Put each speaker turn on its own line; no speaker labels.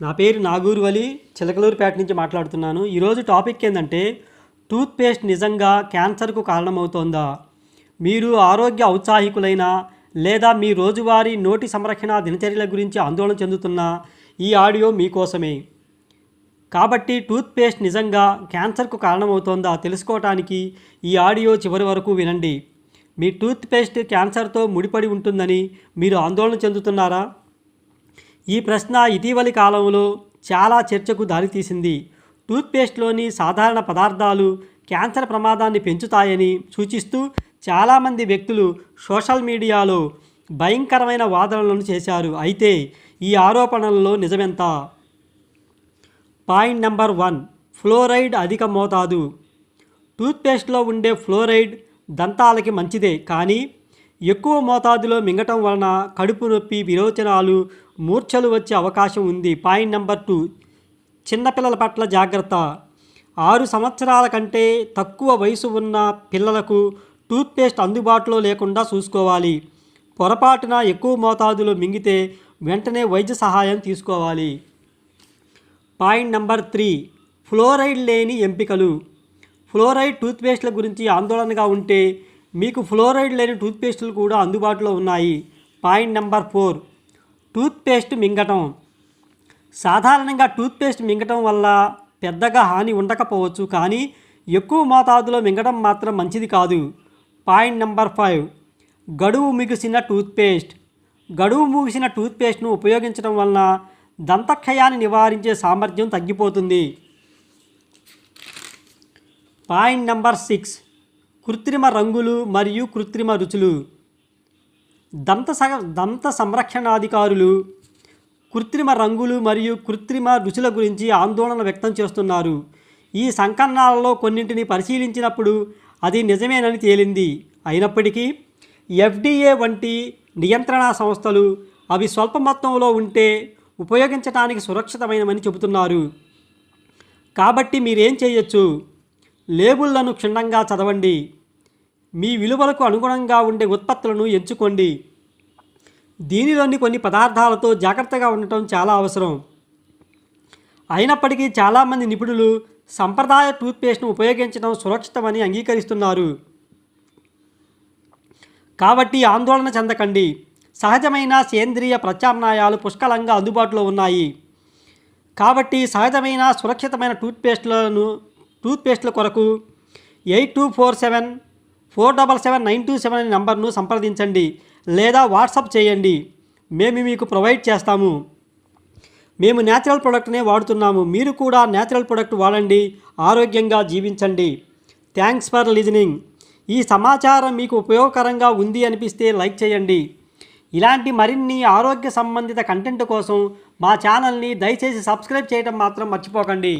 నా పేరు నాగూరు వలి, చిలకలూరుపేట నుంచి మాట్లాడుతున్నాను. ఈరోజు టాపిక్ ఏంటంటే టూత్పేస్ట్ నిజంగా క్యాన్సర్కు కారణమవుతోందా? మీరు ఆరోగ్య ఔత్సాహికులైన లేదా మీ రోజువారీ నోటి సంరక్షణ దినచర్యల గురించి ఆందోళన చెందుతున్న ఈ ఆడియో మీకోసమే. కాబట్టి టూత్పేస్ట్ నిజంగా క్యాన్సర్కు కారణమవుతోందా తెలుసుకోవటానికి ఈ ఆడియో చివరి వరకు వినండి. మీ టూత్పేస్ట్ క్యాన్సర్తో ముడిపడి ఉంటుందని మీరు ఆందోళన చెందుతున్నారా? ఈ ప్రశ్న ఇటీవలి కాలంలో చాలా చర్చకు దారితీసింది. టూత్పేస్ట్లోని సాధారణ పదార్థాలు క్యాన్సర్ ప్రమాదాన్ని పెంచుతాయని సూచిస్తూ చాలామంది వ్యక్తులు సోషల్ మీడియాలో భయంకరమైన వాదనలను చేశారు. అయితే ఈ ఆరోపణలలో నిజమెంత? పాయింట్ నెంబర్ 1, ఫ్లోరైడ్ అధిక మోతాదు. టూత్పేస్ట్లో ఉండే ఫ్లోరైడ్ దంతాలకి మంచిదే, కానీ ఎక్కువ మోతాదులో మింగటం వలన కడుపు నొప్పి, విరోచనాలు, మూర్ఛలు వచ్చే అవకాశం ఉంది. పాయింట్ నెంబర్ 2, చిన్నపిల్లల పట్ల జాగ్రత్త. 6 సంవత్సరాల కంటే తక్కువ వయసు ఉన్న పిల్లలకు టూత్పేస్ట్ అందుబాటులో లేకుండా చూసుకోవాలి. పొరపాటున ఎక్కువ మోతాదులో మింగితే వెంటనే వైద్య సహాయం తీసుకోవాలి. పాయింట్ నెంబర్ 3, ఫ్లోరైడ్ లేని ఎంపికలు. ఫ్లోరైడ్ టూత్పేస్ట్ల గురించి ఆందోళనగా ఉంటే మీకు ఫ్లోరైడ్ లేని టూత్పేస్టులు కూడా అందుబాటులో ఉన్నాయి. పాయింట్ నెంబర్ 4, టూత్పేస్ట్ మింగటం. సాధారణంగా టూత్పేస్ట్ మింగటం వల్ల పెద్దగా హాని ఉండకపోవచ్చు, కానీ ఎక్కువ మోతాదులో మింగటం మాత్రం మంచిది కాదు. పాయింట్ నెంబర్ 5, గడువు ముగిసిన టూత్పేస్ట్. గడువు ముగిసిన టూత్పేస్ట్ను ఉపయోగించడం వలన దంతక్షయాన్ని నివారించే సామర్థ్యం తగ్గిపోతుంది. పాయింట్ నెంబర్ 6, కృత్రిమ రంగులు మరియు కృత్రిమ రుచులు. దంత సంరక్షణాధికారులు కృత్రిమ రంగులు మరియు కృత్రిమ రుచుల గురించి ఆందోళన వ్యక్తం చేస్తున్నారు. ఈ సంకలనాలలో కొన్నింటిని పరిశీలించినప్పుడు అది నిజమేనని తేలింది. అయినప్పటికీ FDA వంటి నియంత్రణా సంస్థలు అవి స్వల్ప మొత్తంలో ఉంటే ఉపయోగించడానికి సురక్షితమైనవని చెబుతున్నారు. కాబట్టి మీరేం చేయొచ్చు? లేబుళ్లను క్షుణ్ణంగా చదవండి. మీ విలువలకు అనుగుణంగా ఉండే ఉత్పత్తులను ఎంచుకోండి. దీనిలోని కొన్ని పదార్థాలతో జాగ్రత్తగా ఉండటం చాలా అవసరం. అయినప్పటికీ చాలామంది నిపుణులు సంప్రదాయ టూత్పేస్ట్ను ఉపయోగించడం సురక్షితమని అంగీకరిస్తున్నారు. కాబట్టి ఆందోళన చెందకండి. సహజమైన సేంద్రియ ప్రత్యామ్నాయాలు పుష్కలంగా అందుబాటులో ఉన్నాయి. కాబట్టి సహజమైన సురక్షితమైన టూత్పేస్ట్ల కొరకు 8247477927 అనే నంబర్ను సంప్రదించండి లేదా వాట్సాప్ చేయండి. మేము మీకు ప్రొవైడ్ చేస్తాము. మేము న్యాచురల్ ప్రోడక్ట్నే వాడుతున్నాము. మీరు కూడా న్యాచురల్ ప్రోడక్ట్ వాడండి, ఆరోగ్యంగా జీవించండి. Thanks for listening. ఈ సమాచారం మీకు ఉపయోగకరంగా ఉంది అనిపిస్తే లైక్ చేయండి. ఇలాంటి మరిన్ని ఆరోగ్య సంబంధిత కంటెంట్ కోసం మా ఛానల్ని దయచేసి సబ్స్క్రైబ్ చేయడం మాత్రం మర్చిపోకండి.